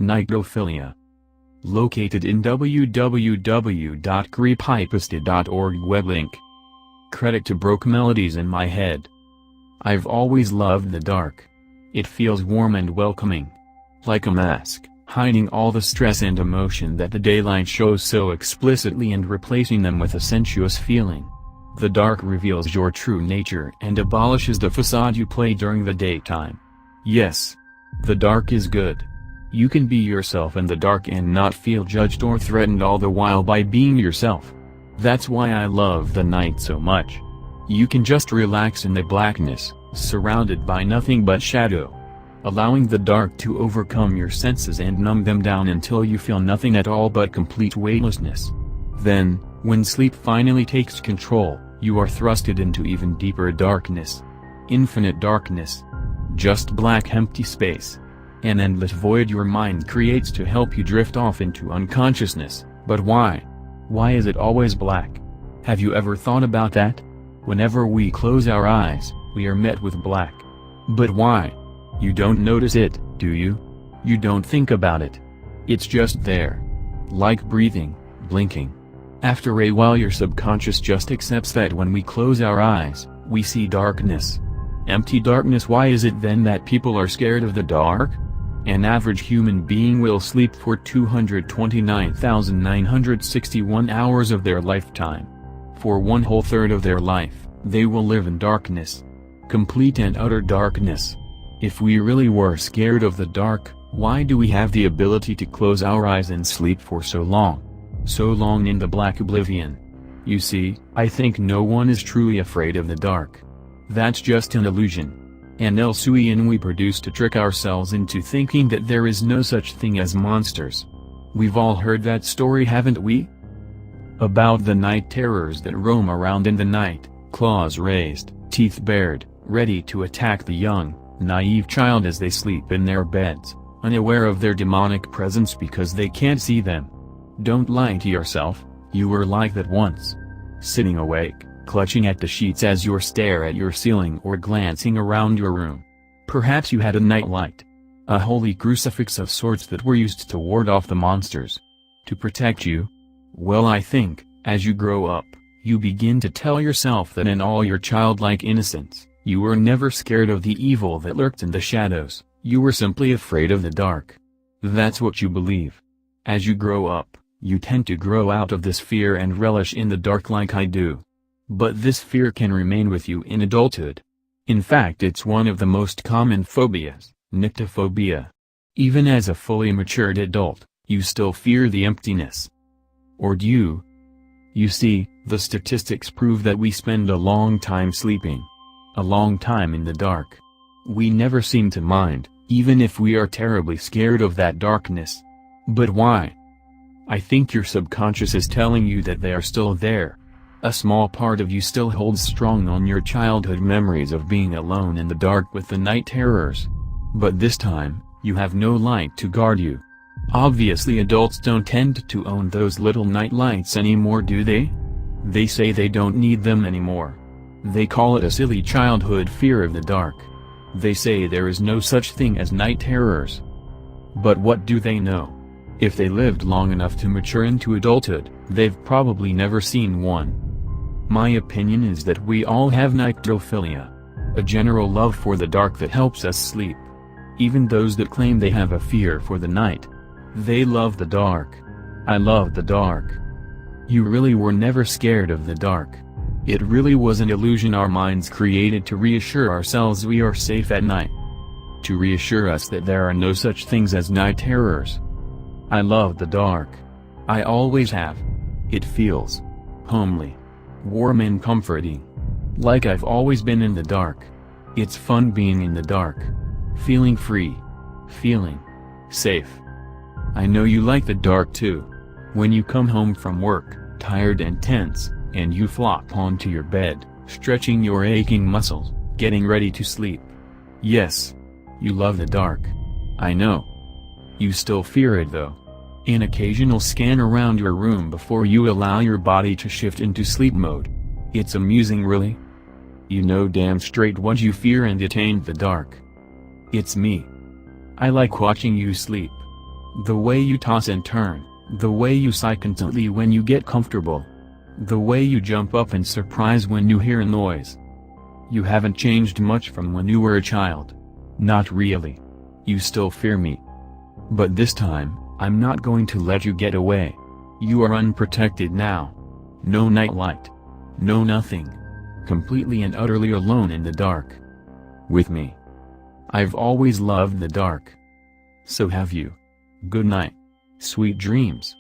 Nyctophilia. Located in www.creepypasta.org web link. Credit to Broke Melodies in my head. I've always loved the dark. It feels warm and welcoming. Like a mask, hiding all the stress and emotion that the daylight shows so explicitly and replacing them with a sensuous feeling. The dark reveals your true nature and abolishes the facade you play during the daytime. Yes. The dark is good. You can be yourself in the dark and not feel judged or threatened all the while by being yourself. That's why I love the night so much. You can just relax in the blackness, surrounded by nothing but shadow. Allowing the dark to overcome your senses and numb them down until you feel nothing at all but complete weightlessness. Then, when sleep finally takes control, you are thrusted into even deeper darkness. Infinite darkness. Just black empty space. An endless void your mind creates to help you drift off into unconsciousness. But why? Why is it always black? Have you ever thought about that? Whenever we close our eyes, we are met with black. But why? You don't notice it, do you? You don't think about it. It's just there. Like breathing, blinking. After a while your subconscious just accepts that when we close our eyes, we see darkness. Empty darkness. Why is it then that people are scared of the dark? An average human being will sleep for 229,961 hours of their lifetime. For 1/3 of their life, they will live in darkness. Complete and utter darkness. If we really were scared of the dark, why do we have the ability to close our eyes and sleep for so long? So long in the black oblivion. You see, I think no one is truly afraid of the dark. That's just an illusion. An illusion we produce to trick ourselves into thinking that there is no such thing as monsters. We've all heard that story, haven't we? About the night terrors that roam around in the night, claws raised, teeth bared, ready to attack the young, naive child as they sleep in their beds, unaware of their demonic presence because they can't see them. Don't lie to yourself, you were like that once. Sitting awake, clutching at the sheets as you stare at your ceiling or glancing around your room. Perhaps you had a night light. A holy crucifix of sorts that were used to ward off the monsters. To protect you. Well, I think, as you grow up, you begin to tell yourself that in all your childlike innocence, you were never scared of the evil that lurked in the shadows, you were simply afraid of the dark. That's what you believe. As you grow up, you tend to grow out of this fear and relish in the dark like I do. But this fear can remain with you in adulthood. In fact, it's one of the most common phobias, nyctophobia. Even as a fully matured adult, you still fear the emptiness. Or do you? You see, the statistics prove that we spend a long time sleeping. A long time in the dark. We never seem to mind, even if we are terribly scared of that darkness. But why? I think your subconscious is telling you that they are still there. A small part of you still holds strong on your childhood memories of being alone in the dark with the night terrors. But this time, you have no light to guard you. Obviously adults don't tend to own those little night lights anymore, do they? They say they don't need them anymore. They call it a silly childhood fear of the dark. They say there is no such thing as night terrors. But what do they know? If they lived long enough to mature into adulthood, they've probably never seen one. My opinion is that we all have nyctophilia. A general love for the dark that helps us sleep. Even those that claim they have a fear for the night. They love the dark. I love the dark. You really were never scared of the dark. It really was an illusion our minds created to reassure ourselves we are safe at night. To reassure us that there are no such things as night terrors. I love the dark. I always have. It feels homely. Warm and comforting. Like I've always been in the dark. It's fun being in the dark. Feeling free. Feeling safe. I know you like the dark too. When you come home from work, tired and tense, and you flop onto your bed, stretching your aching muscles, getting ready to sleep. Yes. You love the dark. I know. You still fear it though. An occasional scan around your room before you allow your body to shift into sleep mode. It's amusing, really. You know damn straight what you fear and it ain't the dark. It's me. I like watching you sleep. The way you toss and turn, the way you sigh constantly when you get comfortable. The way you jump up in surprise when you hear a noise. You haven't changed much from when you were a child. Not really. You still fear me. But this time, I'm not going to let you get away. You are unprotected now. No nightlight. No nothing. Completely and utterly alone in the dark. With me. I've always loved the dark. So have you. Good night. Sweet dreams.